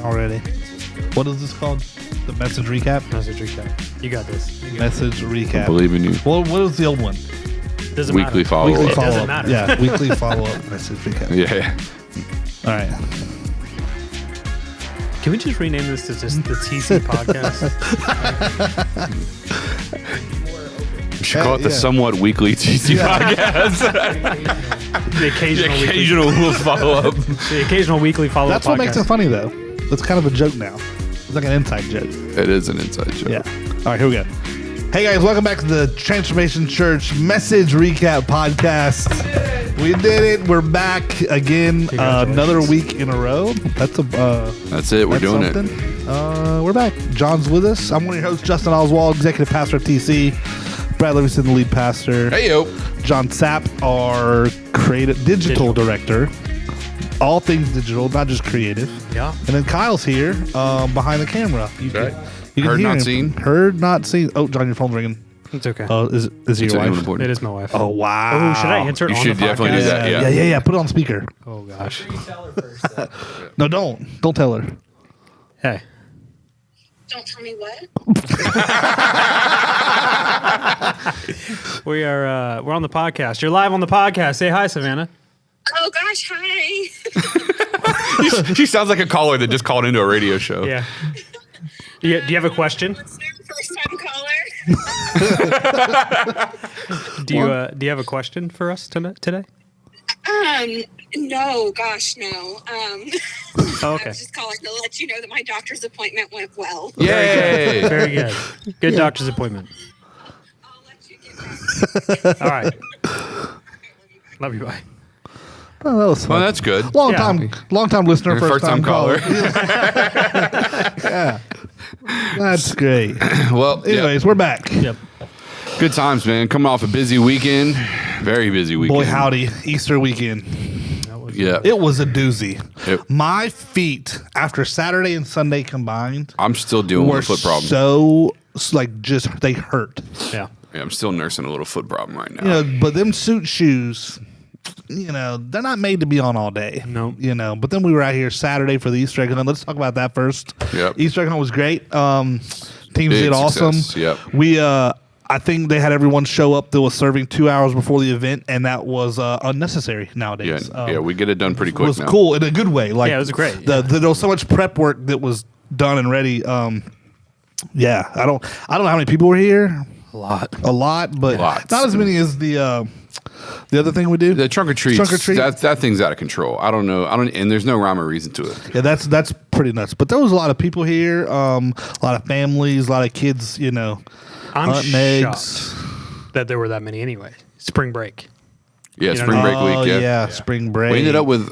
Already. What is this called? The message recap? Message recap. You got this. Message recap. I believe in you. Well, what was the old one? Doesn't Weekly matter. follow Weekly up. follow doesn't up. matter. Yeah, weekly follow up message recap. Yeah. All right. Can we just rename this to just the TC podcast? We should call it the Yeah. somewhat weekly TC podcast. The occasional, The occasional will follow up. the occasional weekly follow up. That's what makes it funny, though. It's kind of a joke now. It's like an inside joke. It is an inside joke. Yeah. All right, here we go. Hey, guys, welcome back to the Transformation Church Message Recap Podcast. We did it. We're back again. Another week in a row. That's it. We're doing it. We're back. John's with us. I'm one of your hosts, Justin Oswald, executive pastor of TC. Brad Livingston, the lead pastor. Hey, yo. John Sapp, our creative digital director. All things digital, not just creative. Yeah. And then Kyle's here behind the camera. You Right. can Heard, hear not him. seen. Heard, not seen. Oh, John, your phone's ringing. It's okay. Oh, is it It's your wife? important. It is my wife. Oh, wow. Oh, should I answer it You on should the podcast? definitely do that. Yeah. Yeah. Put it on speaker. Oh, gosh. No, don't. Don't tell her. Hey. Don't tell me what. We're on the podcast. You're live on the podcast. Say hi, Savannah. Oh gosh, hi. She sounds like a caller that just called into a radio show. Yeah. Do you have a question? What's their first time caller? Do you have a question for us today? No, gosh, no. Oh, I okay. was just calling to let you know that my doctor's appointment went well. Yay. Very good. Good doctor's appointment. I'll let you get back. All right. Love you. Bye. Oh, that was fun. Well, that's good. Long Yeah. time listener, First time caller. Yeah. That's great. Well, yeah. Anyways, we're back. Yep. Good times, man. Coming off a busy weekend. Very busy weekend. Boy, howdy. Easter weekend. Yeah. It was a doozy. Yep. My feet, after Saturday and Sunday combined, I'm still dealing were with a foot problem. so, just, they hurt. Yeah. Yeah, I'm still nursing a little foot problem right now. You know, but them suit shoes, you know, they're not made to be on all day. No. You know, but then we were out here Saturday for the Easter egg hunt. Let's talk about that first. Yep. Easter egg hunt was great. Teams Big did awesome. success. Yep. We, I think they had everyone show up that was serving 2 hours before the event, and that was unnecessary nowadays. Yeah, we get it done pretty quick was now. cool in a good way. Like, Yeah, it was great. There was so much prep work that was done and ready. Yeah, I don't know how many people were here. A lot. A lot, but Lots. not as many as the other thing we do. The trunk or treats. Trunk or treat. That thing's out of control. I don't know. And there's no rhyme or reason to it. Yeah, that's pretty nuts. But there was a lot of people here, a lot of families, a lot of kids. You know, I'm hunting eggs. shocked that there were that many anyway. Spring break. Yeah, You know spring break Oh, week. Yeah. spring break. We ended up with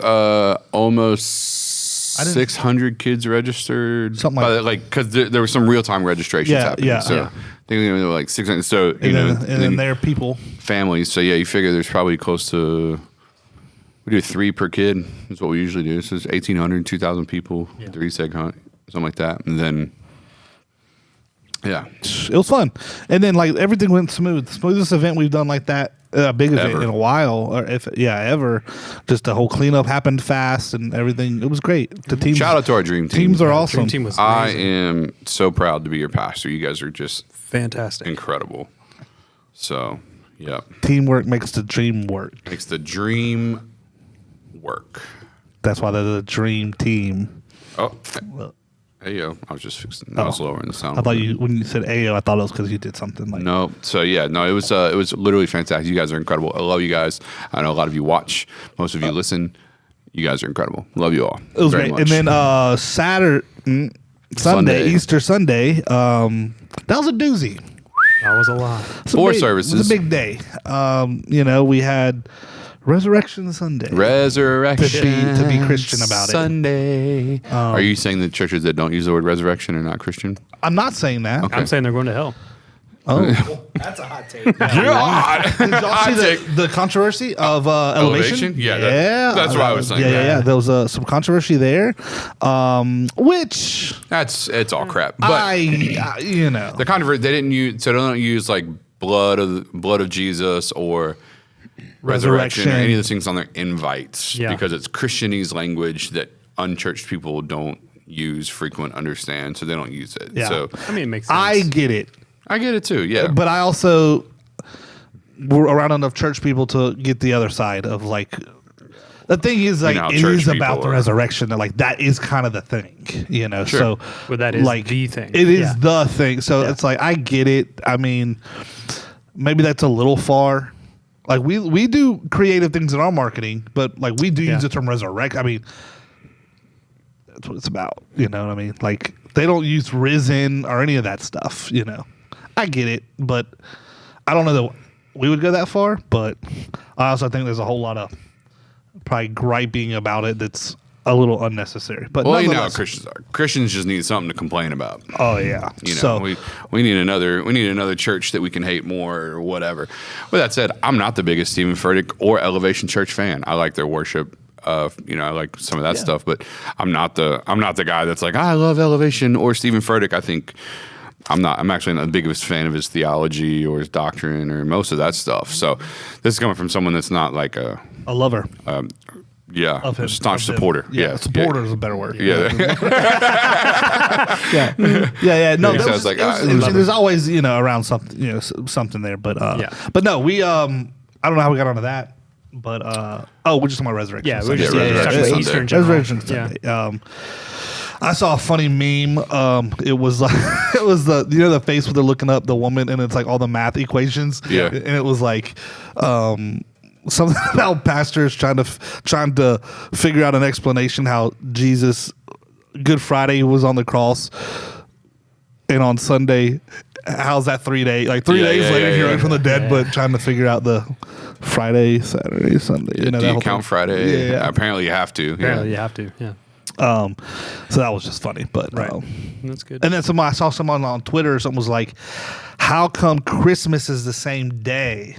almost 600 kids registered. Something like because there were some real time registrations Yeah, happening. yeah. So Yeah. I think there were like 600. So and you know, then there are people. families. So yeah, you figure there's probably close to. We do 3 per kid. Is what we usually do. So it's 1,800, 2,000 people. Yeah. 3-seg hunt, something like that, and then. Yeah. It was fun, and then like everything went smooth. Smoothest event we've done like that, a big event Ever. in a while, or ever. Just the whole cleanup happened fast, and everything. It was great. The teams, Shout out to our dream team. teams are Dream awesome. team was I amazing. am so proud to be your pastor. You guys are just Fantastic. incredible. So, yeah, Teamwork makes the dream work. makes the dream work. That's why they're the dream team. Oh, hey yo, I was just fixing. I was lowering the sound. I thought when you said Ayo, I thought it was because you did something like. No, so yeah, no, it was literally fantastic. You guys are incredible. I love you guys. I know a lot of you watch. Most of you listen. You guys are incredible. Love you all. It was very great. much. And then Sunday, Easter Sunday, that was a doozy. That was a lot. It's a 4 big- services. It was a big day. You know, we had Resurrection Sunday. Resurrection To be Christian about it. Sunday. Are you saying that churches that don't use the word resurrection are not Christian? I'm not saying that. Okay. I'm saying they're going to hell. Oh, That's a hot take. God. did y'all see the controversy of Elevation? Yeah, that's what I was saying. Yeah. There was some controversy there, which It's all crap. But I you know, the controversy, they don't use like blood of Jesus or resurrection. any of those things on their invites Yeah. because it's Christianese language that unchurched people don't use, frequent, understand, so they don't use it. Yeah. So I mean, it makes sense. I get it. I get it too. Yeah. But I also we're around enough church people to get the other side of like the thing is like know, it church is about people the are- resurrection. Like that is kind of the thing, you know. Sure. So Well, that is like the thing. It is Yeah. the thing. So it's like I get it. I mean, maybe that's a little far. Like we do creative things in our marketing, but like we do Yeah. use the term resurrect. I mean, that's what it's about. You know what I mean? Like they don't use risen or any of that stuff. You know, I get it, but I don't know that we would go that far. But I also think there's a whole lot of probably griping about it that's a little unnecessary. But Well, you know how nonetheless- Christians are. Christians just need something to complain about. oh yeah. You know, So we need another church that we can hate more or whatever. With that said, I'm not the biggest Stephen Furtick or Elevation Church fan. I like their worship. You know, I like some of that stuff, but I'm not the guy that's like I love Elevation or Stephen Furtick. I think I'm actually not the biggest fan of his theology or his doctrine or most of that stuff. So this is coming from someone that's not like a lover yeah, of him, staunch of them. supporter. Yeah, supporter is a better word. Yeah. Yeah. No, He that sounds was, like, it was I interesting. love There's always around something something there, but but no, we I don't know how we got onto that, but we're just talking about resurrection. Yeah, we're just Yeah, talking Resurrection about Easter in general. Resurrection Sunday. I saw a funny meme. It was like it was the face where they're looking up the woman and it's like all the math equations. Yeah. And it was like something about pastors trying to figure out an explanation how Jesus Good Friday was on the cross and on Sunday how's that 3 days? Like 3 days later he rose from the dead, but trying to figure out the Friday, Saturday, Sunday. Do that you whole count thing. Friday? Yeah. Apparently you have to. Apparently, Yeah. you have to. Yeah, So that was just funny, but that's good. and then I saw someone on Twitter or something was like, "How come Christmas is the same day,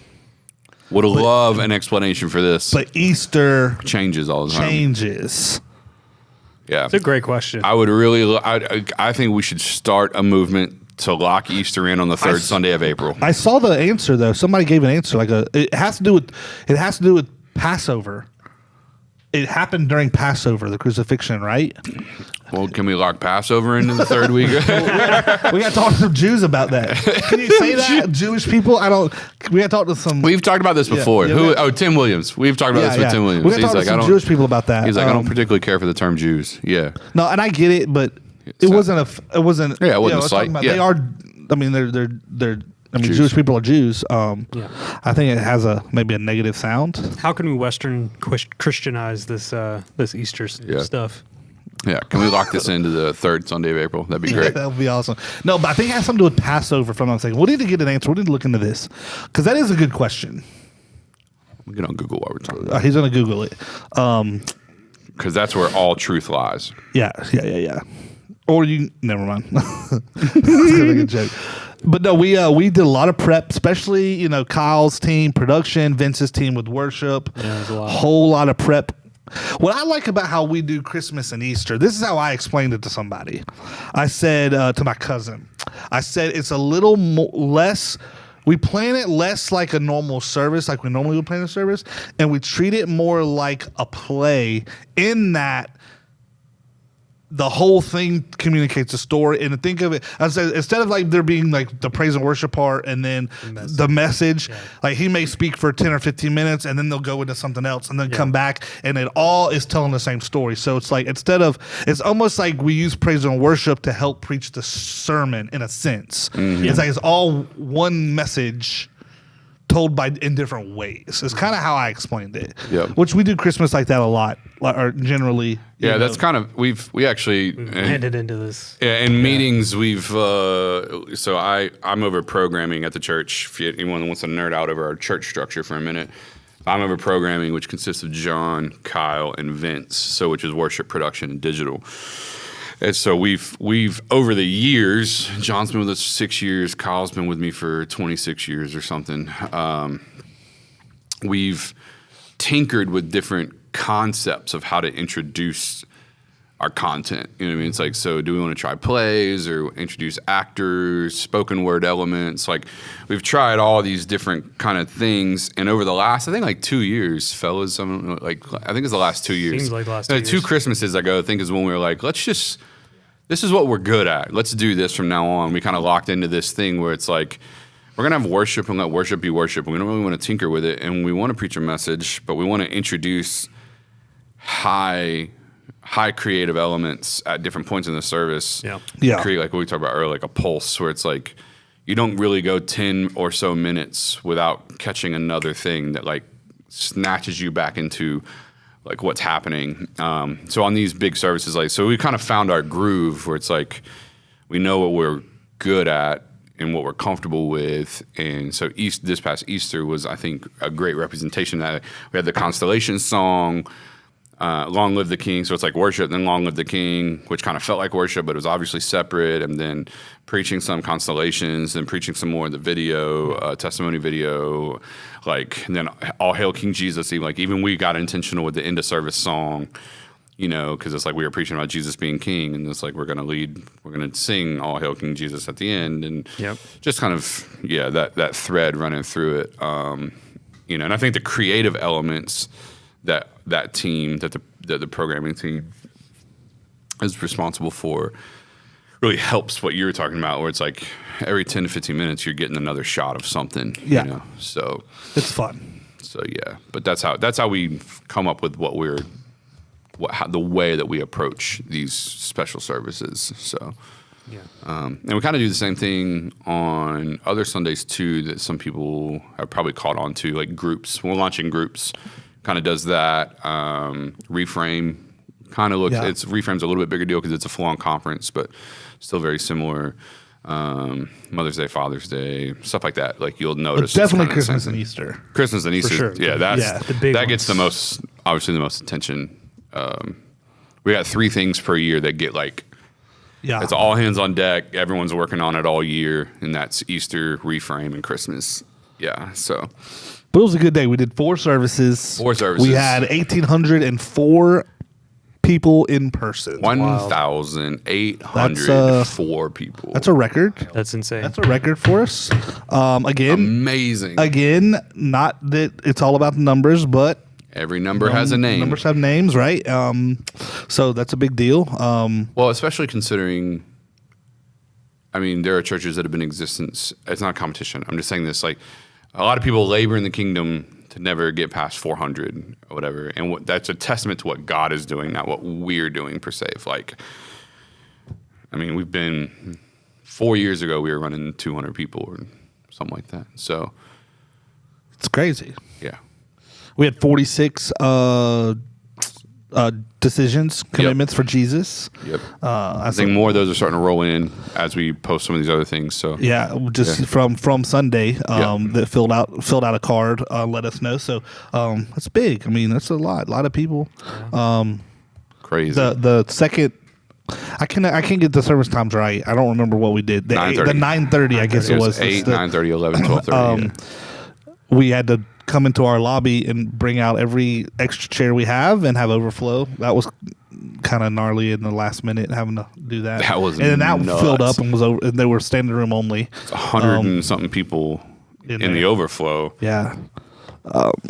Would love an explanation for this. but Easter Changes all the time. changes?" Yeah. It's a great question. I would really. I think we should start a movement to lock Easter in on the third Sunday of April. I saw the answer though. Somebody gave an answer it has to do with Passover. It happened during Passover, the crucifixion, right? Well, can we lock Passover into the third week? We got to talk to some Jews about that. Can you say that? Jewish people? We got to talk to some. We've talked about this before. yeah, Tim Williams. We've talked about this with Tim Williams. We got to talk to some Jewish people about that. He's like, I don't particularly care for the term Jews. Yeah. No, and I get it, but it wasn't. Yeah, it wasn't a we're slight. talking about- Yeah. They are. I mean, they're. I mean, Jews. Jewish people are Jews. Yeah. I think it has maybe a negative sound. How can we Western Christianize this Easter stuff? Yeah. Can we lock this into the third Sunday of April? That'd be great. That would be awesome. No, but I think it has something to do with Passover. From what I'm saying, we need to get an answer. We need to look into this because that is a good question. We get on Google while we're talking. He's going to Google it. Because that's where all truth lies. Yeah. Or you never mind. That's gonna be a joke. But no, we did a lot of prep, especially Kyle's team, production, Vince's team with worship. Yeah, there's a lot. Whole lot of prep. What I like about how we do Christmas and Easter, this is how I explained it to somebody. I said to my cousin, it's a little less. We plan it less like a normal service, like we normally would plan a service, and we treat it more like a play in that the whole thing communicates a story. And think of it, I said, instead of like there being like the praise and worship part and then the message, like he may speak for 10 or 15 minutes and then they'll go into something else and then come back and it all is telling the same story. So it's like, it's almost like we use praise and worship to help preach the sermon in a sense. Mm-hmm. It's like it's all one message told in different ways. It's kind of how I explained it. Yep. Which we do Christmas like that a lot, or generally. Yeah, that's kind of we actually Headed into this. Yeah, in meetings we've so I'm over programming at the church. If anyone wants to nerd out over our church structure for a minute, I'm over programming, which consists of John, Kyle, and Vince. So which is worship, production, and digital. And so we've over the years, John's been with us 6 years, Kyle's been with me for 26 years or something. We've tinkered with different concepts of how to introduce our content. You know what I mean? It's like, so do we want to try plays or introduce actors, spoken word elements? Like, we've tried all these different kind of things, and over the last, I think, like 2 years, fellas, I think it's the last 2 years. Seems like the last 2 years. 2 Christmases ago, I think, is when we were like, this is what we're good at. Let's do this from now on. We kind of locked into this thing where it's like, we're going to have worship and let worship be worship. We don't really want to tinker with it, and we want to preach a message, but we want to introduce high creative elements at different points in the service. Yeah. Create, like what we talked about earlier, like a pulse where it's like you don't really go 10 or so minutes without catching another thing that like snatches you back into like what's happening. So on these big services, like, so we kind of found our groove where it's like we know what we're good at and what we're comfortable with. And so this past Easter was, I think, a great representation of that. We had the Constellation song, Long Live the King. So it's like worship, then Long Live the King, which kind of felt like worship, but it was obviously separate. And then preaching some constellations, then preaching some more of the video, testimony video, like, and then All Hail King Jesus. Even we got intentional with the end of service song, you know, because it's like we were preaching about Jesus being king, and it's like we're going to sing All Hail King Jesus at the end, and just kind of, that thread running through it, you know. And I think the creative elements that team, that the programming team is responsible for, really helps what you were talking about, where it's like every 10 to 15 minutes you're getting another shot of something. Yeah. You know? So it's fun. So but that's how we come up with the way that we approach these special services. So and we kind of do the same thing on other Sundays too, that some people have probably caught on to, like groups. We're launching groups. Kind of does that. Reframe kind of looks. It's Reframe's a little bit bigger deal because it's a full-on conference, but still very similar. Mother's Day, Father's Day, stuff like that. Like you'll notice, but definitely Christmas and Easter. Christmas and Easter, for sure. That's the big that gets the most, obviously the most attention. We got 3 things per year that get like. It's all hands on deck. Everyone's working on it all year, and that's Easter, Reframe, and Christmas. Yeah, so. But it was a good day. We did 4 services. 4 services. We had 1,804 people in person. 1,804 people. That's a record. That's insane. That's a record for us. Again, amazing. Again, not that it's all about the numbers, but every number has a name. Numbers have names, right? So that's a big deal. Well, especially considering, I mean, there are churches that have been in existence. It's not a competition. I'm just saying this, like, a lot of people labor in the kingdom to never get past 400 or whatever. And that's a testament to what God is doing, not what we're doing per se. Like, I mean, we've been 4 years ago, we were running 200 people or something like that. So it's crazy. Yeah. We had 46 decisions, commitments for Jesus. Yep. I think more of those are starting to roll in as we post some of these other things. So from Sunday that filled out a card, let us know. So that's big. I mean, that's a lot of people. Crazy. The second. I can't get the service times right. I don't remember what we did. The 9:30, I guess it was. 8, 9:30, 11, 12:30. We had to come into our lobby and bring out every extra chair we have and have overflow. That was kind of gnarly in the last minute having to do that. That was and then that nuts. filled up and was over. And they were standing room only. It's 100 and something people in the overflow. Yeah.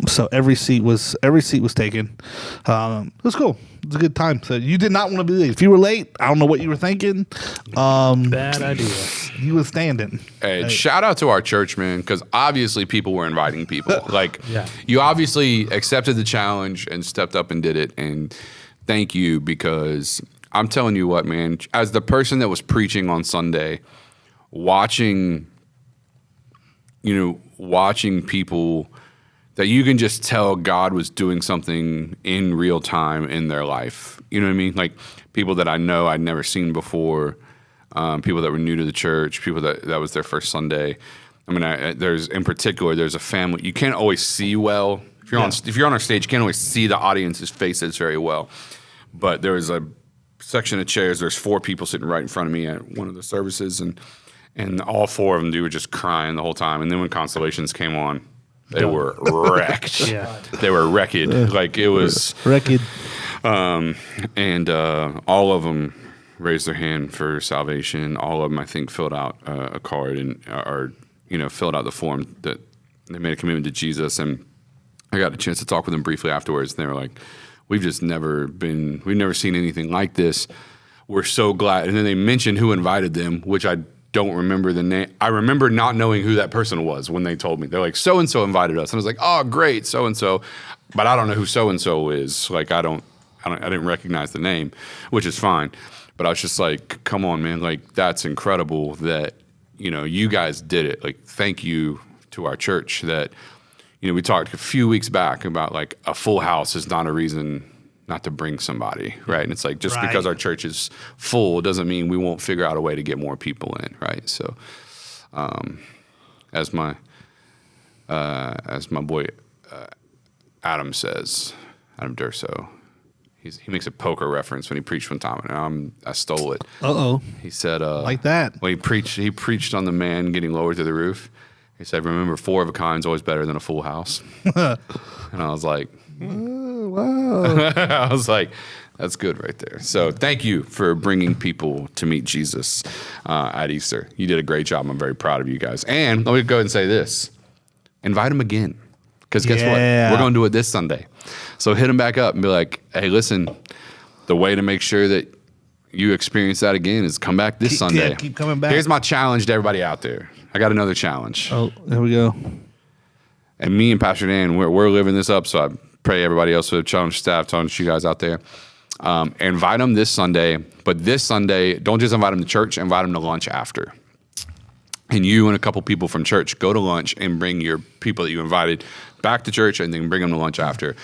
So every seat was taken. It was cool. It was a good time. So you did not want to be late. If you were late, I don't know what you were thinking. Bad idea. You were standing. Hey, shout out to our church, man, because obviously people were inviting people. Like, you obviously accepted the challenge and stepped up and did it. And thank you, because I'm telling you what, man, as the person that was preaching on Sunday, watching people that you can just tell God was doing something in real time in their life. You know what I mean? Like people that I know I'd never seen before, people that were new to the church, people that was their first Sunday. I mean, there's a family. You can't always see well. If you're on our stage, you can't always see the audience's faces very well. But there was a section of chairs. There's 4 people sitting right in front of me at one of the services, and all 4 of them, they were just crying the whole time. And then when Constellations came on, they were wrecked. They were wrecked. Like it was wrecked. And all of them raised their hand for salvation. All of them, I think, filled out a card or filled out the form that they made a commitment to Jesus. And I got a chance to talk with them briefly afterwards, and they were like, we've never seen anything like this. We're so glad. And then they mentioned who invited them, which I don't remember the name. I remember not knowing who that person was when they told me. They're like, so-and-so invited us. And I was like, oh, great, so-and-so. But I don't know who so-and-so is. Like, I didn't recognize the name, which is fine. But I was just like, come on, man. Like, that's incredible that, you guys did it. Like, thank you to our church that, we talked a few weeks back about like a full house is not a reason not to bring somebody, right? And it's like, just because our church is full doesn't mean we won't figure out a way to get more people in, right? So, as my boy Adam says, Adam Durso, he makes a poker reference when he preached one time, and I stole it. He said, like that. When he preached on the man getting lowered to the roof. He said, remember, 4 of a kind is always better than a full house. And I was like, wow. I was like, that's good right there. So thank you for bringing people to meet Jesus at Easter. You did a great job. I'm very proud of you guys. And let me go ahead and say this. Invite them again. Because guess what? We're going to do it this Sunday. So hit them back up and be like, hey, listen, the way to make sure that you experience that again is come back this Sunday. Yeah, keep coming back. Here's my challenge to everybody out there. I got another challenge. Oh, there we go. And me and Pastor Dan, we're living this up. So I pray everybody else would challenge staff, challenge you guys out there. Invite them this Sunday. But this Sunday, don't just invite them to church, invite them to lunch after. And you and a couple people from church go to lunch and bring your people that you invited back to church and then bring them to lunch after.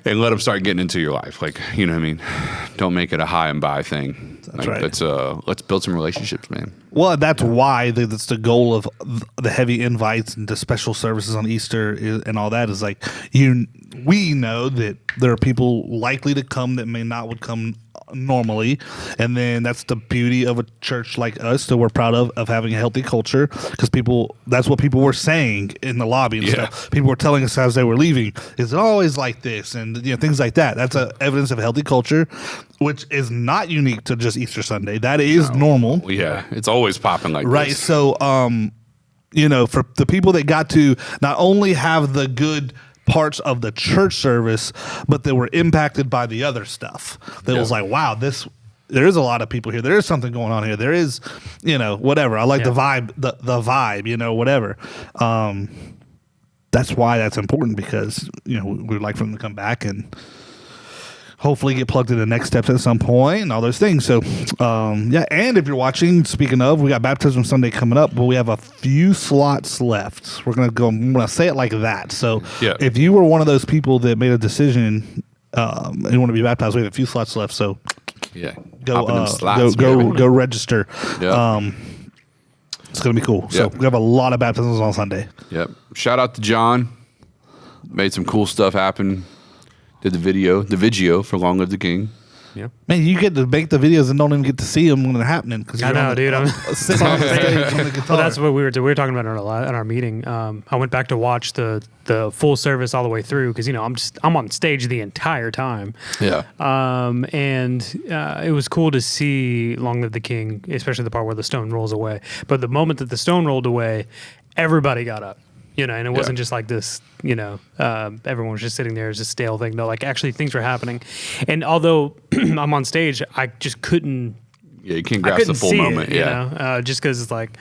And let them start getting into your life. Like, you know what I mean? Don't make it a high and buy thing. That's like, right. Let's build some relationships, man. Well, that's why that's the goal of the heavy invites and the special services on Easter and all that is like we know that there are people likely to come that would come normally, and then that's the beauty of a church like us that we're proud of having a healthy culture, because that's what people were saying in the lobby and stuff. People were telling us as they were leaving, is it always like this, and things like that. That's evidence of a healthy culture, which is not unique to just Easter Sunday. That is normal. Yeah, it's always popping like right. this. So for the people that got to not only have the good parts of the church service, but they were impacted by the other stuff. That was like, wow, there is a lot of people here. There is something going on here. There is, whatever. I like the vibe, the vibe, whatever. That's why that's important, because, we'd like for them to come back and hopefully get plugged into next steps at some point and all those things. So, and if you're watching, speaking of, we got Baptism Sunday coming up, but we have a few slots left. I'm going to say it like that. So if you were one of those people that made a decision and you want to be baptized, we have a few slots left. So go register. Yep. It's going to be cool. So we have a lot of baptisms on Sunday. Yep. Shout out to John. Made some cool stuff happen. Did the video for Long Live the King. Yeah. Man, you get to make the videos and don't even get to see them when they're happening. I know, dude. I'm sitting on the stage on the guitar. Well, that's what we were talking about in our meeting. I went back to watch the full service all the way through because I'm on stage the entire time. Yeah. And it was cool to see Long Live the King, especially the part where the stone rolls away. But the moment that the stone rolled away, everybody got up. And it wasn't just like this, everyone was just sitting there as a stale thing. No, like actually things were happening. And although I'm on stage, I just couldn't. Yeah, you can't grasp the full moment. Just because it's like,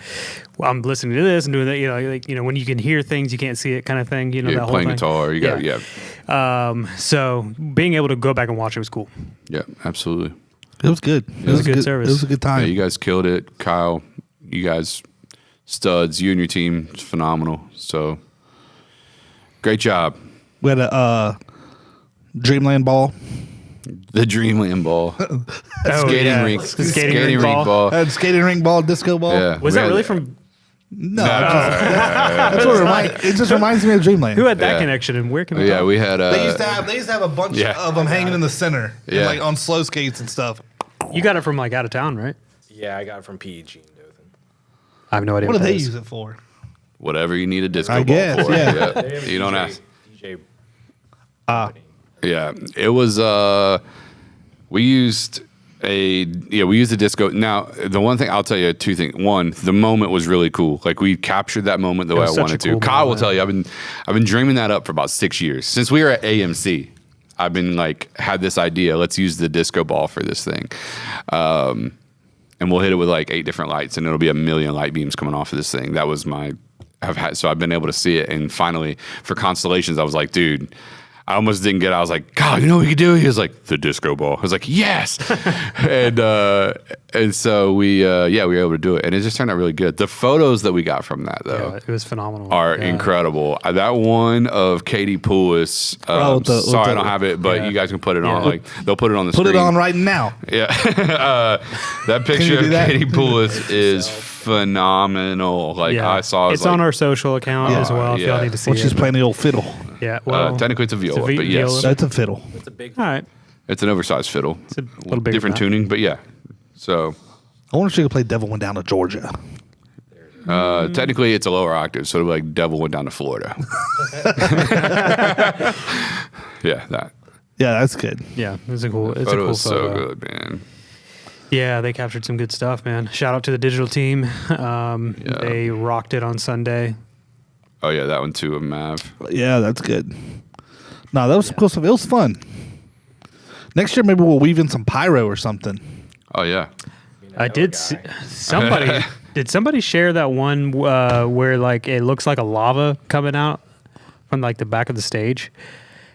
well, I'm listening to this and doing that. When you can hear things, you can't see it, kind of thing. You're that whole playing thing. guitar. You got So being able to go back and watch it was cool. Yeah, absolutely. It was good. It was a good service. It was a good time. Yeah, you guys killed it, Kyle. You guys studs. You and your team, it's phenomenal. So great job. We had a Dreamland ball. The Dreamland ball. Skating rink. The skating rink ball. Skating rink ball, disco ball. Yeah. Was that really from? No. That's what it just reminds me of Dreamland. Who had that connection and where can we go? We had. They used to have a bunch of them hanging in the center, and, like on slow skates and stuff. You got it from like out of town, right? Yeah, I got it from PEG in Dothan. I have no idea. What do they use it for? Whatever you need a disco I ball guess, for. yeah. You don't ask. DJ Yeah, it was. We used a disco. Now, the one thing I'll tell you, two things. One, the moment was really cool. Like we captured that moment the way I was such a wanted to. cool Kyle will moment. tell you, I've been dreaming that up for about 6 years since we were at AMC. I've been like had this idea. Let's use the disco ball for this thing, and we'll hit it with like 8 different lights, and it'll be a million light beams coming off of this thing. That was my. So I've been able to see it, and finally for Constellations, I was like, dude. I almost didn't get it. I was like, God, you know what we could do? He was like, the disco ball. I was like, yes. and so we were able to do it. And it just turned out really good. The photos that we got from that, though, Yeah, it was phenomenal. are incredible. That one of Katie Poulis, sorry I don't have it, but you guys can put it on. Like they'll put it on the screen. Put it on right now. Yeah. That picture of that? Katie Poulis is phenomenal. Like I saw it's on our social account as well. If yeah. y'all need to see Well, she's it. playing the old fiddle. Yeah, well, technically it's a viola, but yes. viola. That's a fiddle. It's a big. All right. It's an oversized fiddle. It's a little bigger different than that. tuning, but yeah. So I wonder if she could play Devil Went Down to Georgia. technically it's a lower octave, so it'd be like Devil Went Down to Florida. Yeah, that Yeah, that's good. Yeah, it's a cool. It's a photo cool was photo. so good, man. Yeah, they captured some good stuff, man. Shout out to the digital team. They rocked it on Sunday. Oh yeah, that one too of Mav. Yeah, that's good. No, that was some cool stuff. It was fun. Next year, maybe we'll weave in some pyro or something. Oh yeah. I did see somebody. Did somebody share that one where like it looks like a lava coming out from like the back of the stage?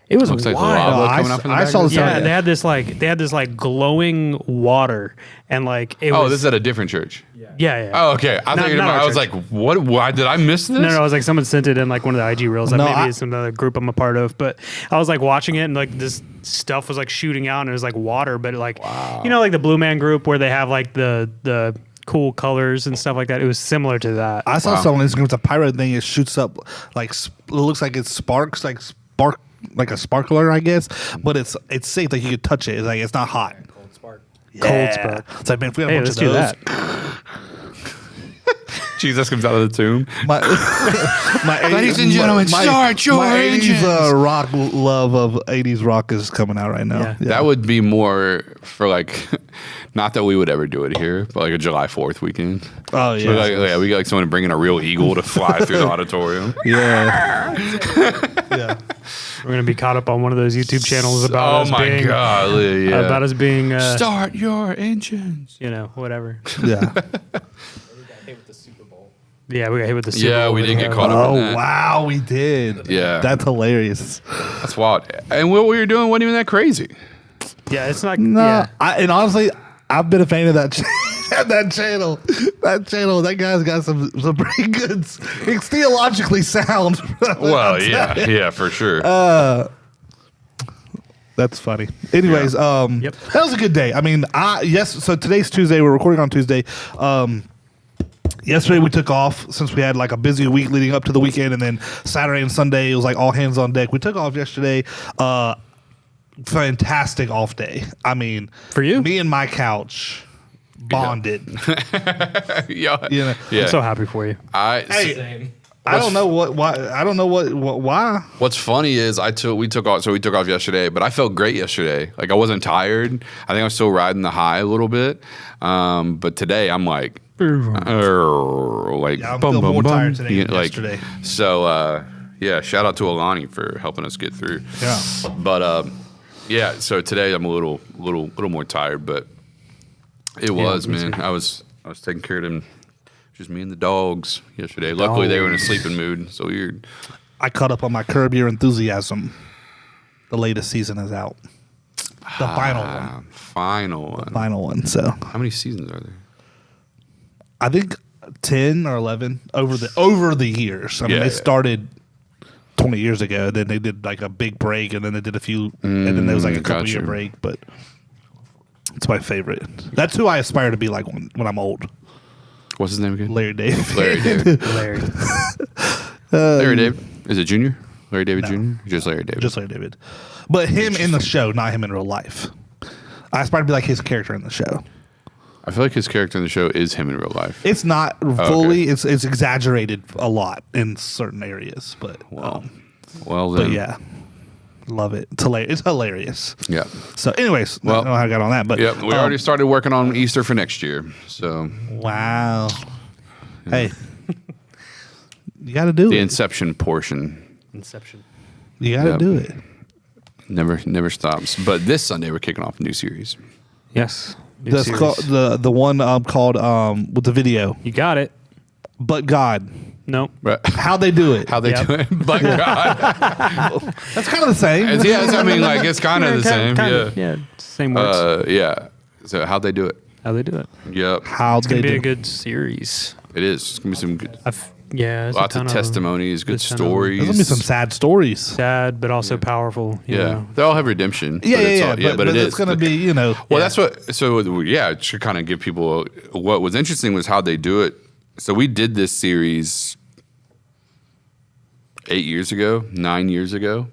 It was Looks like wild. lava coming out from the I back saw of this. the- Yeah, they had this like glowing water and like it Oh, was. this is at a different church. yeah. Oh, okay. I thought you were not our I was church. like, what? Why did I miss this? No, I was like, someone sent it in like one of the IG reels. Like No, maybe I- it's another group I'm a part of. But I was like watching it and like this stuff was like shooting out and it was like water, but like you know, like the Blue Man Group where they have like the cool colors and stuff like that. It was similar to that. I saw someone on Instagram with a pyro thing. It shoots up like it looks like it sparks like a sparkler, I guess. But it's safe. Like you could touch it. It's like it's not hot. Cold spark. Yeah. spark. It's like man, if we had a Hey, bunch let's of do those. that. Jesus comes out of the tomb. My, Ladies and gentlemen, start your my 80s engines. rock love of 80s rock is coming out right now. Yeah. That would be more for like, not that we would ever do it here, but like a July 4th weekend. Oh yeah. We got like someone bringing a real eagle to fly through the auditorium. Yeah. Yeah. We're gonna be caught up on one of those YouTube channels about Oh us my being God. Yeah. about us being Start your engines. you know, whatever. Yeah. We got hit with the Super Bowl. Yeah, we got hit with the Super Yeah, Bowl we did video. get caught up. Oh on that. wow, we did. Yeah. That's hilarious. That's wild. And what we were doing wasn't even that crazy. Yeah, it's not. No, Yeah, and honestly, I've been a fan of that that channel. That channel, that guy's got some pretty good. It's theologically sound. Well, yeah, for sure. That's funny. Anyways, Yep. that was a good day. I mean, so today's Tuesday. We're recording on Tuesday. Yesterday we took off since we had like a busy week leading up to the weekend, and then Saturday and Sunday it was like all hands on deck. We took off yesterday. Fantastic off day. I mean, For you? me and my couch bonded. yeah. You know, Yeah. I'm so happy for you. Same. I don't know why. I don't know why. What's funny is we took off yesterday, but I felt great yesterday. Like I wasn't tired. I think I was still riding the high a little bit. But today I'm like, like Yeah, I'm feeling more tired today than yesterday. So yeah, shout out to Alani for helping us get through. Yeah. But yeah, so today I'm a little more tired, but it was, me man. too. I was taking care of them. Just me and the dogs yesterday. Luckily, they were in a sleeping mood, so weird. I caught up on my Curb Your Enthusiasm. The latest season is out. The final one. Final one. So How many seasons are there? I think 10 or 11 over the years. I mean, Yeah, they yeah. started 20 years ago. Then they did like a big break, and then they did a few, and then there was like a couple year gotcha. break. But it's my favorite. That's who I aspire to be like when I'm old. What's his name again? Larry David. Larry David. Larry. Larry David. Is it Junior? Larry David Jr.? Just Larry David. Just Larry David. But him in the show, not him in real life. I aspire to be like his character in the show. I feel like his character in the show is him in real life. It's not fully. It's exaggerated a lot in certain areas, but Well, well then. but yeah. Love it. It's hilarious. Yeah. So, anyways, I Well, don't know how I got on that, but Yeah, we already started working on Easter for next year. So wow. Hey, you got to do the it. Inception portion Inception. You got to Yep. do it. never stops. But this Sunday we're kicking off a new series. Yes. New That's series. called, the one called with the video, You got it. but God. Nope. Right. How they do it. How they Yep. do it? But God, That's kind of the same. I mean, like it's kind of the same. Kinda, Yeah. yeah. Same words. Yeah. So how they do it? How they do it. Yep. How It's they gonna be do a it. good series. It is. It's gonna be some good, Yeah. There's lots a of ton testimonies, good There's a ton of- stories. There's gonna be some sad stories. sad, but also powerful. You Yeah, know. they all have redemption. Yeah, but yeah, it's yeah. all- But it it's is. gonna be, you know. Well, that's what. So yeah, it should kind of give people. What was interesting was how they do it. So we did this series 9 years ago.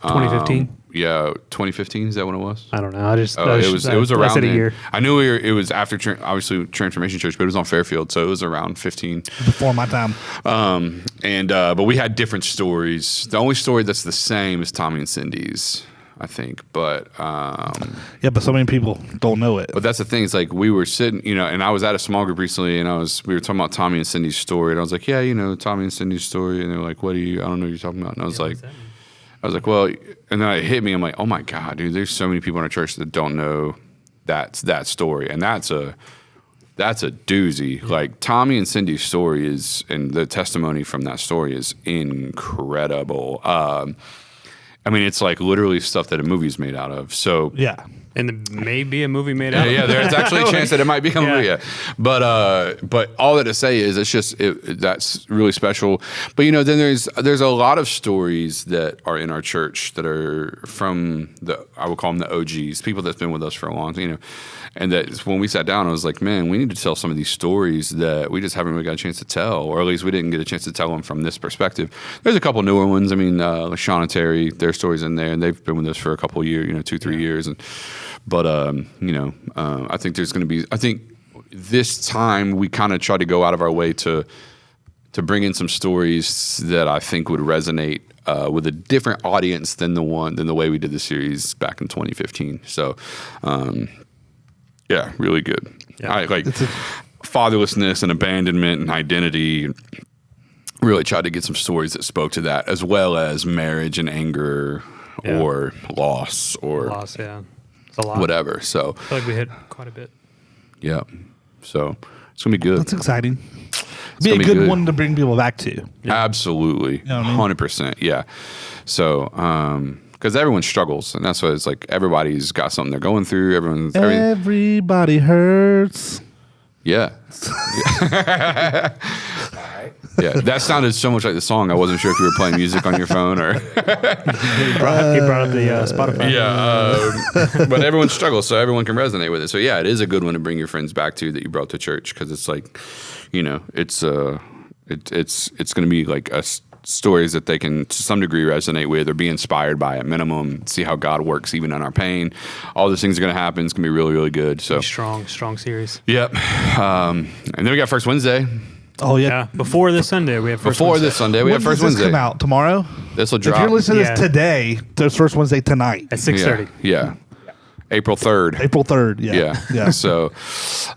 2015? Yeah, 2015. Is that when it was? I don't know. I just. Oh, I it was around said a then. year. I knew it was after obviously Transformation Church, but it was on Fairfield, so it was around 15. Before my time. But we had different stories. The only story that's the same is Tommy and Cindy's, I think. But Yeah, but so many people don't know it. But that's the thing. It's like we were sitting, and I was at a small group recently, and we were talking about Tommy and Cindy's story, and I was like, yeah, Tommy and Cindy's story, and they're like, I don't know what you're talking about, and I was like, well, and then it hit me. I'm like, oh my God, dude, there's so many people in our church that don't know that story, and that's a doozy. Like Tommy and Cindy's story and the testimony from that story is incredible. I mean, it's like literally stuff that a movie's made out of. So Yeah. And there may be a movie made out. yeah, there's actually a chance that it might become Yeah. a movie. Yeah. But all that to say is that's really special. But then there's a lot of stories that are in our church that are from I would call them the OGs, people that's been with us for a long time, And that when we sat down, I was like, man, we need to tell some of these stories that we just haven't really got a chance to tell, or at least we didn't get a chance to tell them from this perspective. There's a couple newer ones. I mean, Sean and Terry, their stories in there, and they've been with us for a couple of years, 2-3 years, But I think there's going to be. I think this time we kind of try to go out of our way to bring in some stories that I think would resonate with a different audience than the way we did the series back in 2015. So, yeah, really good. Yeah. I like fatherlessness and abandonment and identity. Really tried to get some stories that spoke to that, as well as marriage and anger or loss or Loss, yeah. It's a lot. whatever. So I feel like we hit quite a bit. yeah, so it's gonna be good. That's exciting. Be a gonna be good good. one to bring people back to. Absolutely, know what I mean? 100%. Yeah. So because everyone struggles, and that's why it's like everybody's got something they're going through. Everybody hurts. Yeah. Yeah, that sounded so much like the song. I wasn't sure if you were playing music on your phone or. He brought up the Spotify. Yeah, but everyone struggles, so everyone can resonate with it. So yeah, it is a good one to bring your friends back to that you brought to church, because it's like, it's going to be like stories that they can to some degree resonate with or be inspired by at minimum. See how God works even in our pain. All those things are going to happen. It's going to be really, really good. So Strong series. yep. And then we got First Wednesday. Oh yeah. Yeah. Before this Sunday, we have first Before Wednesday. this Sunday, we When have First does this Wednesday. come out tomorrow? This will If drop. you're listening to Yeah. this today, there's first Wednesday tonight, at 6:30. Yeah. April 3rd. April 3rd. Yeah. Yeah. Yeah. So,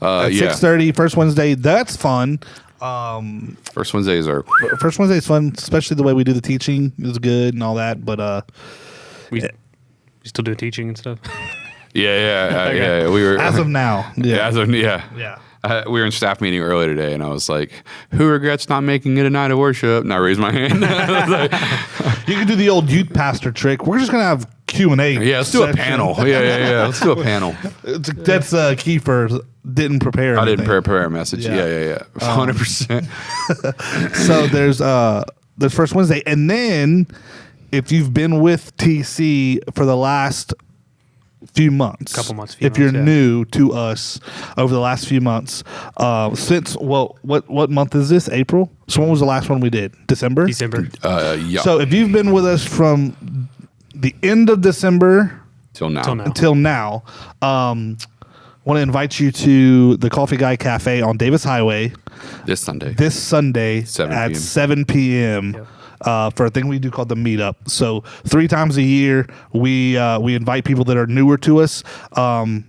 At yeah. 6:30, first Wednesday. That's fun. First Wednesdays are. First Wednesday is fun, especially the way we do the teaching is good and all that. But We still do teaching and stuff. Yeah. Okay. Yeah. We were. as of now, Yeah. yeah. We were in staff meeting earlier today, and I was like, "Who regrets not making it a night of worship?" And I raised my hand. You can do the old youth pastor trick. We're just gonna have Q&A. Yeah, let's do a panel. Yeah. Let's do a panel. That's Kiefer didn't prepare. I didn't anything. prepare a message. Yeah. 100%. So there's first Wednesday, and then if you've been with TC for the last few months, if you're new to us over the last few months, what month is this? April. So when was the last one we did? December. Yeah. So if you've been with us from the end of December Till now. until now, want to invite you to the Coffee Guy Cafe on Davis Highway This Sunday. this Sunday 7 at p.m. 7 p.m. Yep. for a thing we do called the meetup. So 3 times a year, we invite people that are newer to us to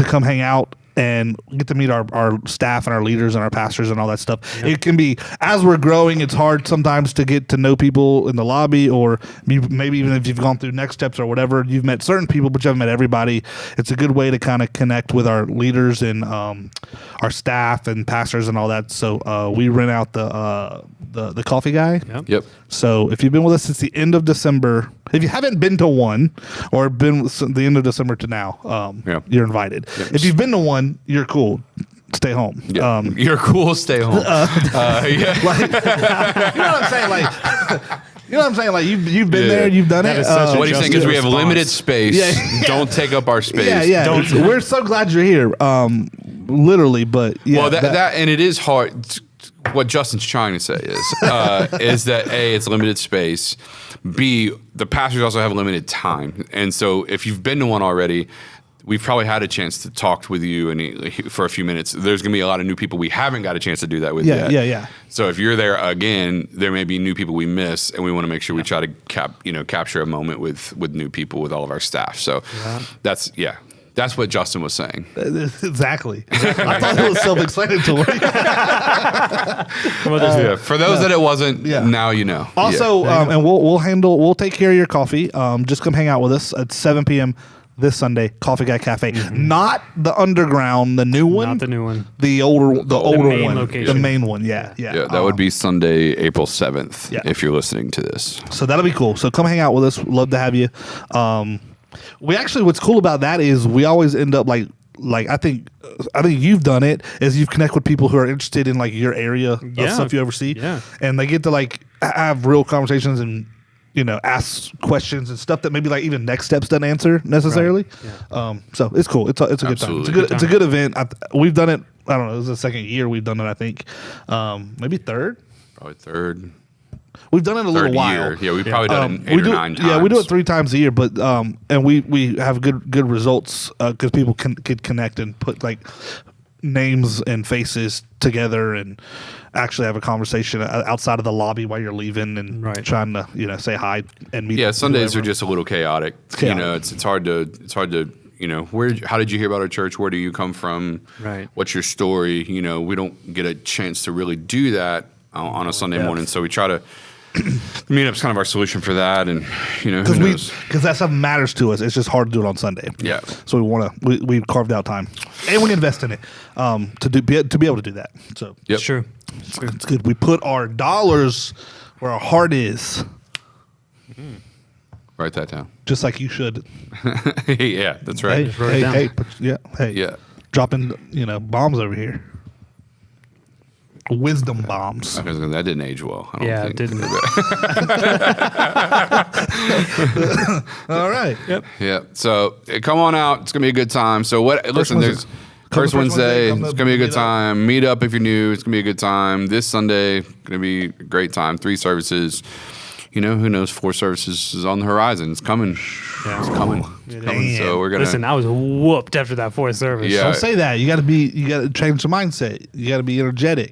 come hang out and get to meet our staff and our leaders and our pastors and all that stuff. Yep. It can be, as we're growing, it's hard sometimes to get to know people in the lobby, or maybe even if you've gone through next steps or whatever, you've met certain people, but you haven't met everybody. It's a good way to kind of connect with our leaders and our staff and pastors and all that. So we rent out the coffee guy. Yep. So if you've been with us since the end of December, if you haven't been to one or been since the end of December to now, you're invited. Yep. If you've been to one, you're cool. Stay home. Yeah. You're cool. Stay home. Yeah. Like, you know what I'm saying? Like, you know what I'm saying? Like you've been there, you've done That it. is such a What he's saying is we have limited space. Yeah. Don't take up our space. Yeah. We're so glad you're here. Literally, but yeah. Well, that and it is hard. What Justin's trying to say is that A, it's limited space. B, the pastors also have limited time. And so if you've been to one already, we've probably had a chance to talk with you for a few minutes. There's going to be a lot of new people we haven't got a chance to do that with yet. Yeah. So if you're there again, there may be new people we miss, and we want to make sure we try to capture a moment with new people with all of our staff. So that's what Justin was saying. Exactly. I thought it was self-explanatory. For those that it wasn't, now you know. Also, and we'll take care of your coffee. Just come hang out with us at 7 p.m. this Sunday, Coffee Guy Cafe. Not the underground, the new one. Not the new one. The older main one. location. The main one, yeah. That would be Sunday, April 7th, if you're listening to this. So that'll be cool. So come hang out with us. Love to have you. We actually, what's cool about that is we always end up like I think you've done it, is you've connected with people who are interested in like your area of stuff you oversee. Yeah. And they get to like have real conversations and, ask questions and stuff that maybe like even Next Steps doesn't answer necessarily. Right. So it's cool. It's a good time. It's a good event. We've done it. I don't know. This is the second year we've done it. I think maybe third. Probably third. We've done it a little while. Year. Yeah, we've probably done it 8 or 9 times. Yeah, we do it 3 times a year, but and we have good results because people could connect and put like names and faces together and actually have a conversation outside of the lobby while you're leaving and trying to say hi and meet. Yeah, Sundays are just a little chaotic. Chaotic. It's hard to how did you hear about our church? Where do you come from? Right. What's your story? We don't get a chance to really do that on a Sunday morning, so we try to. Meetup's kind of our solution for that, and who knows? Because that stuff matters to us. It's just hard to do it on Sunday. Yeah. So we've carved out time, and we invest in it to be able to do that. So It's true. it's good. We put our dollars where our heart is. Write that down. Just like you should. Yeah, that's right. Hey. Dropping bombs over here. Wisdom bombs. Okay, so that didn't age well. I don't It think. didn't. All right. Yep. Yeah. So come on out. It's gonna be a good time. So listen, there's First Wednesday. It's gonna be a good time. Meet up if you're new. It's gonna be a good time. This Sunday, gonna be a great time. 3 services. Who knows? 4 services is on the horizon. It's coming. Yeah. It's coming. It's coming. So we're gonna Listen, I was whooped after that 4th service. Yeah. Don't say that. You got to change your mindset. You got to be energetic.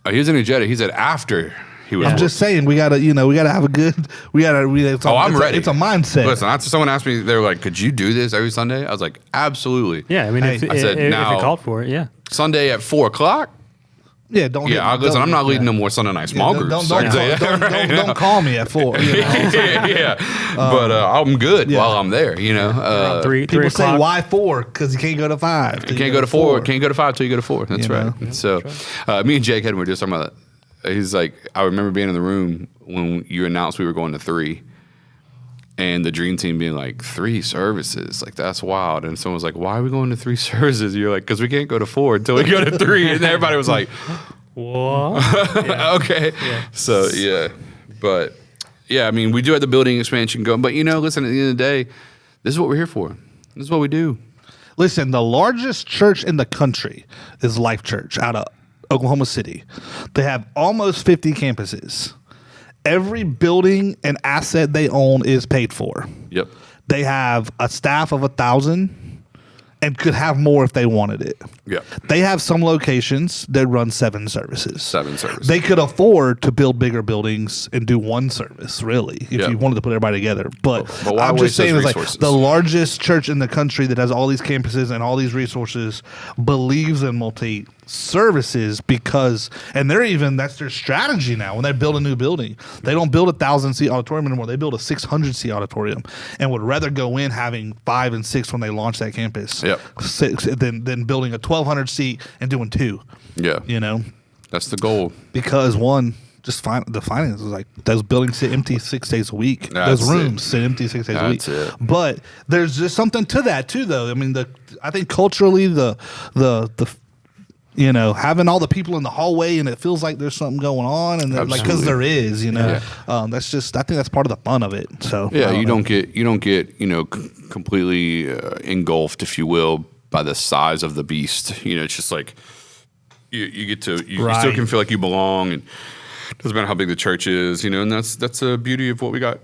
He was energetic. He said after he was. I'm just saying we got to have a good. I'm ready. It's a mindset. Listen, someone asked me. They were like, "Could you do this every Sunday?" I was like, "Absolutely." Yeah, I mean, Hey, if I said, it now- called for it, yeah. Sunday at 4:00. Yeah, don't. Yeah, listen. I'm not leading no more Sunday night small groups. Don't call me at 4. Yeah. But I'm good while I'm there. Around 3 People say o'clock. why 4? Because you can't go to 5. You can't go to 4. Can't go to 5 till you go to 4. That's right. know? So, me and Jake were just talking about that. He's like, I remember being in the room when you announced we were going to 3. And the dream team being like, 3 services, like that's wild. And someone was like, why are we going to 3 services? You're like, because we can't go to 4 until we go to 3. And everybody was like, What? Yeah. okay. Yeah. So but I mean, we do have the building expansion going. But listen, at the end of the day, this is what we're here for. This is what we do. Listen, the largest church in the country is Life Church out of Oklahoma City. They have almost 50 campuses. Every building and asset they own is paid for. Yep. They have a staff of 1,000, and could have more if they wanted it. Yeah. They have some locations that run 7 services. 7 services. They could afford to build bigger buildings and do one service, really, if Yeah. you wanted to put everybody together. But why I'm waste just saying, those it's like resources? the largest church in the country that has all these campuses and all these resources believes in multi services because, and that's their strategy now when they build a new building. They don't build a 1,000-seat auditorium anymore. They build a 600-seat auditorium and would rather go in having 5 and 6 when they launch that campus. Yep. 6 than building a 1,200-seat and doing 2. Yeah. You know, That's the goal. because one, just the finances, like those buildings sit empty 6 days a week. That's those rooms it. sit empty 6 days a week. That's it. But there's just something to that too, though. I mean, I think culturally the having all the people in the hallway and it feels like there's something going on, and like because there is, that's just, I think that's part of the fun of it. So Yeah, you don't get completely engulfed, if you will, by the size of the beast. It's just like you get to you still can feel like you belong, and it doesn't matter how big the church is, and that's the beauty of what we got,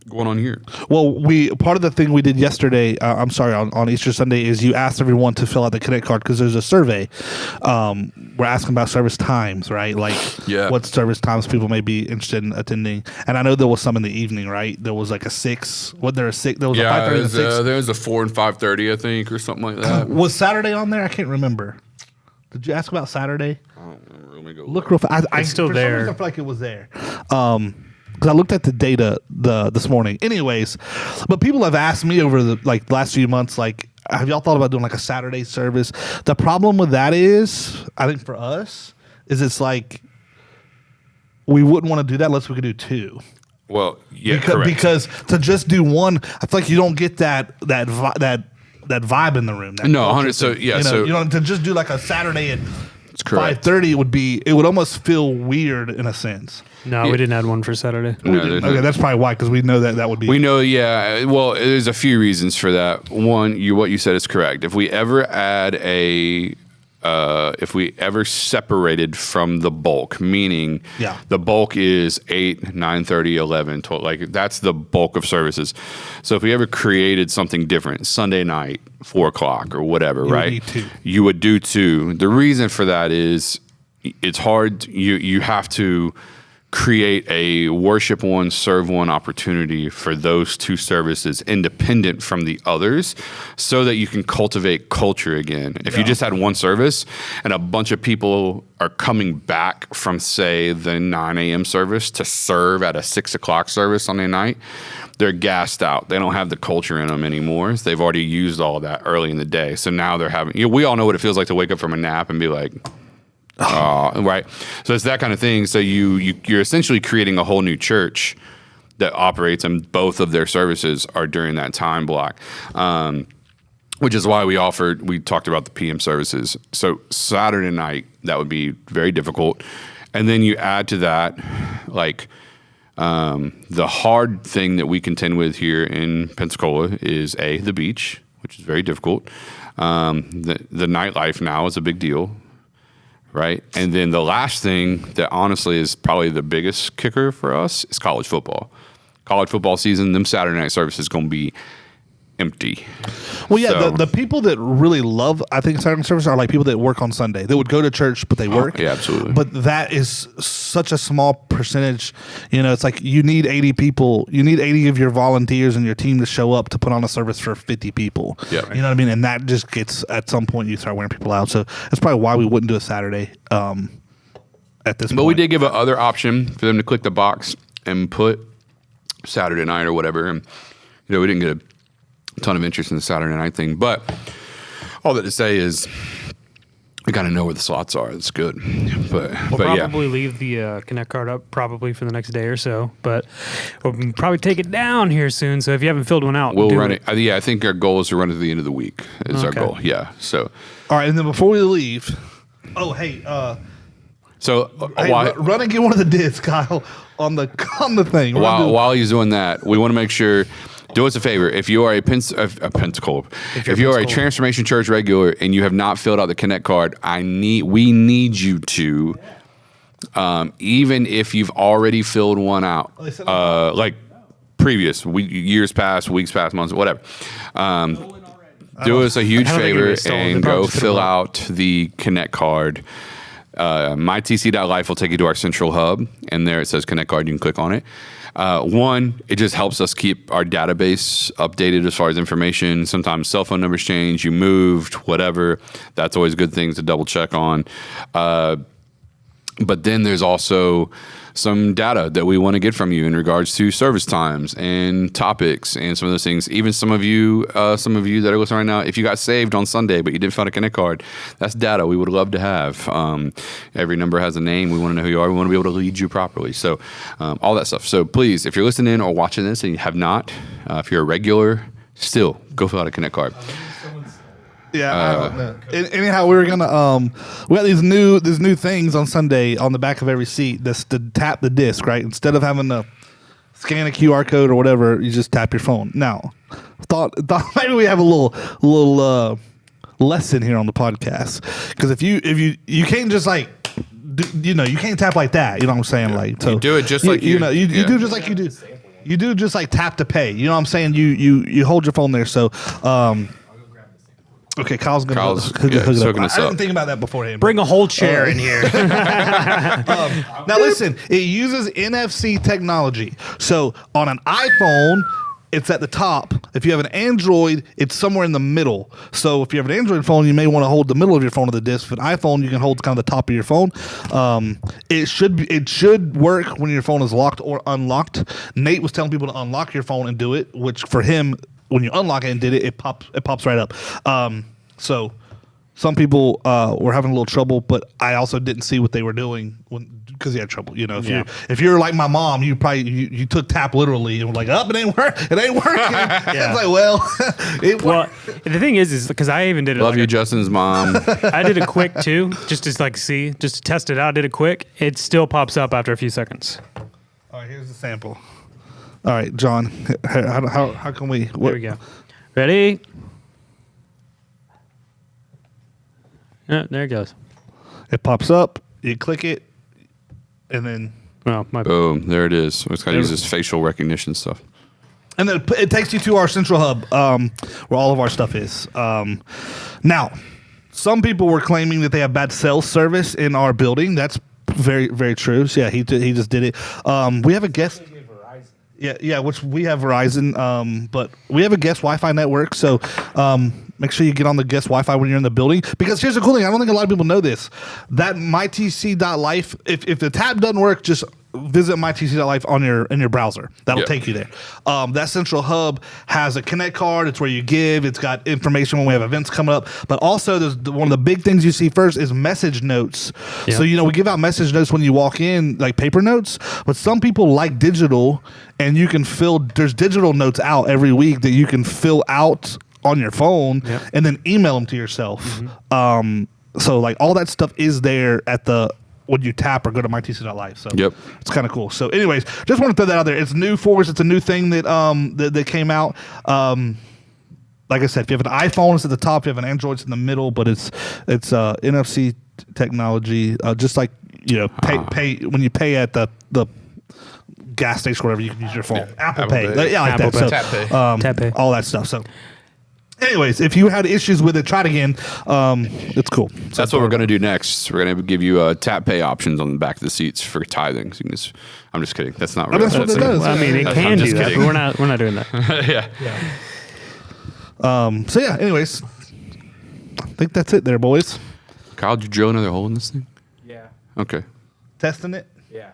going on here. Well, part of the thing we did yesterday, on Easter Sunday, is you asked everyone to fill out the Connect card because there's a survey. We're asking about service times, right? Like, what service times people may be interested in attending. And I know there was some in the evening, right? There was like a 6. Wasn't there a 6? There was a 5:30 and a 6. There was a 4 and 5:30, I think, or something like that. Was Saturday on there? I can't remember. Did you ask about Saturday? I don't remember. Let me go Look real fast. It's still for there. Some reason, I feel like it was there. Because I looked at the data this morning. Anyways, but people have asked me over the last few months, like, have y'all thought about doing like a Saturday service? The problem with that is, I think for us, is it's like we wouldn't want to do that unless we could do 2. Well, yeah, because to just do one, I feel like you don't get that vibe in the room. No, 100. So yeah, to just do like a Saturday at it's correct. 5:30 it would almost feel weird in a sense. No, we didn't add one for Saturday. No, Okay, that's probably why, because we know that would be. We know, yeah. Well, there's a few reasons for that. One, what you said is correct. If we ever add if we ever separated from the bulk, meaning the bulk is 8, 9:30, 11, 12, like that's the bulk of services. So if we ever created something different, Sunday night, 4 o'clock or whatever, right? You would do 2. The reason for that is it's hard. You have to create a worship one, serve one opportunity for those 2 services independent from the others so that you can cultivate culture again. If you just had one service and a bunch of people are coming back from, say, the 9 a.m. service to serve at a 6 o'clock service Sunday night, they're gassed out. They don't have the culture in them anymore. They've already used all of that early in the day. So now they're having, we all know what it feels like to wake up from a nap and be like, right. So it's that kind of thing. So you're essentially creating a whole new church that operates, and both of their services are during that time block. Which is why we talked about the PM services. So Saturday night, that would be very difficult. And then you add to that, the hard thing that we contend with here in Pensacola is the beach, which is very difficult. The nightlife now is a big deal. Right. And then the last thing that honestly is probably the biggest kicker for us is college football. College football season, them Saturday night services is going to be empty. Well, yeah, the people that really love, I think, Saturday service are like people that work on Sunday. They would go to church, but they work. Yeah, absolutely. But that is such a small percentage. It's like you need 80 people. You need 80 of your volunteers and your team to show up to put on a service for 50 people. Yeah. You know what I mean? And that just gets, at some point, you start wearing people out. So that's probably why we wouldn't do a Saturday at this point. But we did give a other option for them to click the box and put Saturday night or whatever. And, we didn't get a ton of interest in the Saturday night thing, but all that to say is we got to know where the slots are. It's good, but probably leave the Connect card up probably for the next day or so, but we'll probably take it down here soon. So if you haven't filled one out, we'll run it. I think our goal is to run it to the end of the week. Is our goal. Yeah. So all right, and then before we leave, run and get one of the discs, Kyle, on the thing. While he's doing that, we want to make sure. Do us a favor. If you are a Pensacola, if you are a Transformation Church regular and you have not filled out the Connect card, we need you to, even if you've already filled one out, years past, weeks past, months, whatever. Do us a huge I don't think it favor was stolen. They and probably go just put fill them up. out the Connect card. mytc.life will take you to our central hub, and there it says Connect card. You can click on it. One, it just helps us keep our database updated as far as information. Sometimes cell phone numbers change, you moved, whatever. That's always good things to double check on. But then there's also some data that we want to get from you in regards to service times and topics and some of those things. Even some of you that are listening right now, if you got saved on Sunday but you didn't find a Connect card, that's data we would love to have. Every number has a name. We want to know who you are. We want to be able to lead you properly. So all that stuff. So please, if you're listening or watching this and you have not, if you're a regular, still go fill out a Connect card. Yeah, I don't know. Anyhow, we were gonna we got these new things on Sunday on the back of every seat. This to tap the disc, right? Instead of having to scan a QR code or whatever, you just tap your phone. Now, thought maybe we have a little lesson here on the podcast, because if you can't just like you can't tap like that. You know what I'm saying? Like, so You do it just like you you- know you yeah. do just like you do. You do just like tap to pay. You know what I'm saying? You hold your phone there. So. Okay, Kyle's gonna hook it hooking up. us I up. didn't think about that beforehand. Bring a whole chair in here. Now listen, it uses NFC technology. So on an iPhone, it's at the top. If you have an Android, it's somewhere in the middle. So if you have an Android phone, you may want to hold the middle of your phone of the disc. With an iPhone, you can hold kind of the top of your phone. It should work when your phone is locked or unlocked. Nate was telling people to unlock your phone and do it, which for him, when you unlock it and did it, it pops right up. So some people were having a little trouble, but I also didn't see what they were doing because he had trouble. You know, if you're like my mom, you probably you took tap literally and were like, it ain't working. It's like, well, it Well, worked. the thing is because I even did it. Love like you, Justin's mom. I did it quick too, just to just to test it out. Did it quick. It still pops up after a few seconds. All right, here's the sample. All right, John, how can we? There we go. Ready? Yeah, there it goes. It pops up. You click it, and then Well, my Boom, there it is. It's got to use this facial recognition stuff. And then it takes you to our central hub, where all of our stuff is. Now, some people were claiming that they have bad cell service in our building. That's very, very true. So yeah, he just did it. We have a guest. Yeah, which we have Verizon, but we have a guest Wi-Fi network. So make sure you get on the guest Wi-Fi when you're in the building. Because here's the cool thing: I don't think a lot of people know this. That mytc.life. If the tab doesn't work, just visit mytc.life in your browser. That'll Yep. take you there. That central hub has a Connect card. It's where you give. It's got information when we have events coming up. But also, one of the big things you see first is message notes. Yep. So we give out message notes when you walk in, like paper notes. But some people like digital, and you can there's digital notes out every week that you can fill out on your phone Yep. and then email them to yourself. So like all that stuff is there when you tap or go to mytc.life. So Yep. it's kind of cool. So anyways, just want to throw that out there. It's new for us. It's a new thing that came out. Like I said, if you have an iPhone, it's at the top. If you have an Android, it's in the middle. But it's NFC technology. Just like pay when you pay at the gas station or whatever, you can use your phone. Apple Pay. Pay. Yeah, like Apple that. Pay. So, Tap Pay. Tap Pay. all that stuff. So anyways, if you had issues with it, try it again. It's cool. So that's what we're going to do next. We're going to give you tap pay options on the back of the seats for tithing. So you can I'm just kidding. That's not real. that's what it does. Well, I mean, it I'm can just do that, kidding. but we're not doing that. Yeah. So yeah. Anyways, I think that's it, there, boys. Kyle, did you drill another hole in this thing? Yeah. Okay. Testing it. Yeah.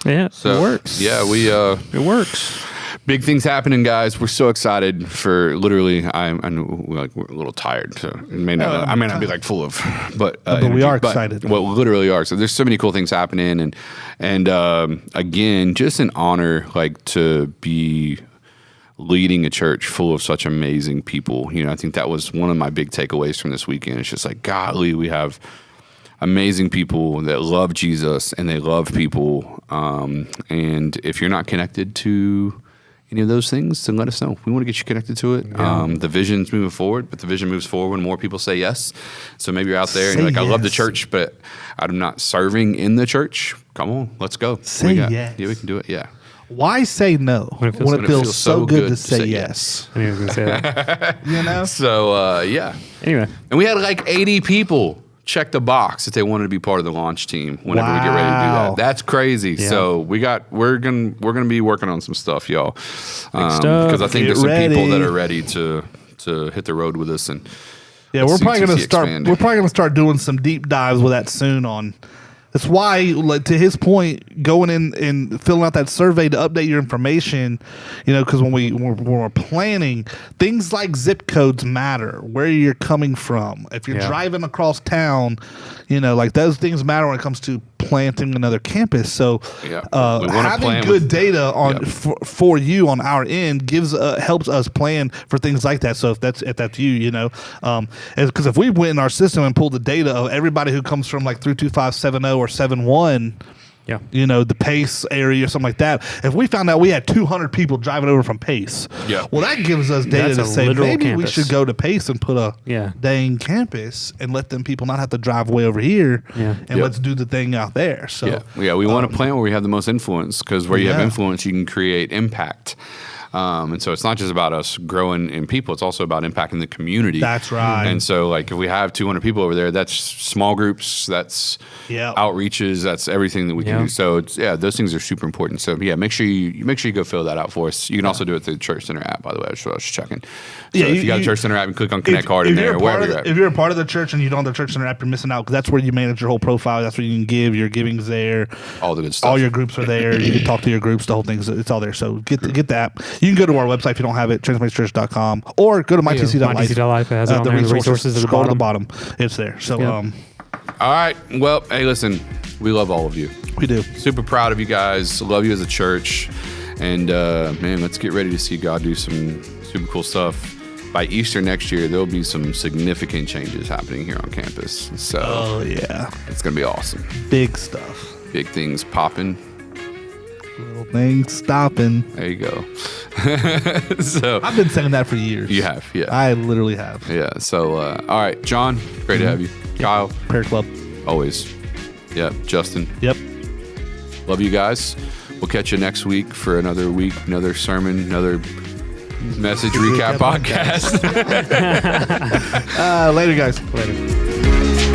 Yeah, So it works. Yeah, It works. big things happening, guys. We're so excited for literally. I know we're a little tired, so it may not. I may not be like full of, but we energy, are excited. Well, literally are. So there's so many cool things happening, and again, just an honor, like to be leading a church full of such amazing people. I think that was one of my big takeaways from this weekend. It's just like, golly, we have amazing people that love Jesus and they love people. And if you're not connected to any of those things, then let us know. We want to get you connected to it. The vision's moving forward, but the vision moves forward when more people say yes. So maybe you're out there and you're like, I love the yes. church, but I'm not serving in the church. Come on, let's go. Say Yeah, yes. we can do it. Yeah. Why say no when it feels so good to say yes? I knew I was going to say that. You know? So yeah. Anyway. And we had like 80 people check the box if they wanted to be part of the launch team whenever we get ready to do Wow. that. That's crazy. Yeah. So we're gonna be working on some stuff, y'all. stuff. Because I think Get there's some people that ready. are ready to hit the road with us and Yeah, we're probably gonna CTC start. expanding. We're probably gonna start doing some deep dives with that soon. On that's why, like, to his point, going in and filling out that survey to update your information. You know, because when we're planning, things like zip codes matter. Where you're coming from. If you're Yeah. driving across town, you know, like those things matter when it comes to planting another campus. So, Yeah. We wanna having plan good with- data on Yep. for you on our end gives helps us plan for things like that. So if that's you, you know, because if we went in our system and pulled the data of everybody who comes from like 32570 or 71, Yeah. you know, the Pace area or something like that. If we found out we had 200 people driving over from Pace, Yeah. well, that gives us data That's to a say literal maybe we campus. should go to Pace and put a Yeah. dang campus and let them people not have to drive way over here, Yeah. and Yep. let's do the thing out there. So yeah, we want to plan where we have the most influence because where you have Yeah. influence, you can create impact. And so it's not just about us growing in people; it's also about impacting the community. That's right. And so, like, if we have 200 people over there, that's small groups, that's Yeah. outreaches, that's everything that we can Yeah. do. So, those things are super important. So, yeah, make sure you go fill that out for us. You can also do it through the Church Center app, by the way. So I was just checking. So Yeah, if you got a Church Center app, you click on Connect Card in there, you're a wherever part of you're the, at. if you're a part of the church and you don't have the Church Center app, you're missing out because that's where you manage your whole profile. That's where you can give. Your giving's there. All the good stuff. All your groups are there. You can talk to your groups. The whole thing's it's all there. So get the app. You can go to our website if you don't have it, transformationchurch.com, or go to mytc.life. mytc.life has it on there, the resources at the scroll to the bottom. bottom. It's there. So Yeah. All right. Well, hey, listen, we love all of you. we do. Super proud of you guys. Love you as a church. And man, let's get ready to see God do some super cool stuff. By Easter next year, there'll be some significant changes happening here on campus. So Oh yeah, it's going to be awesome. big stuff. Big things popping. Little things stopping. There you go. So I've been saying that for years. you have, yeah. I literally have. Yeah. So, all right, John, great to have you. Kyle, Prayer Club. always. Yeah. Justin, Yep. love you guys. We'll catch you next week for another week, another sermon, another message recap podcast. Later, guys. Later.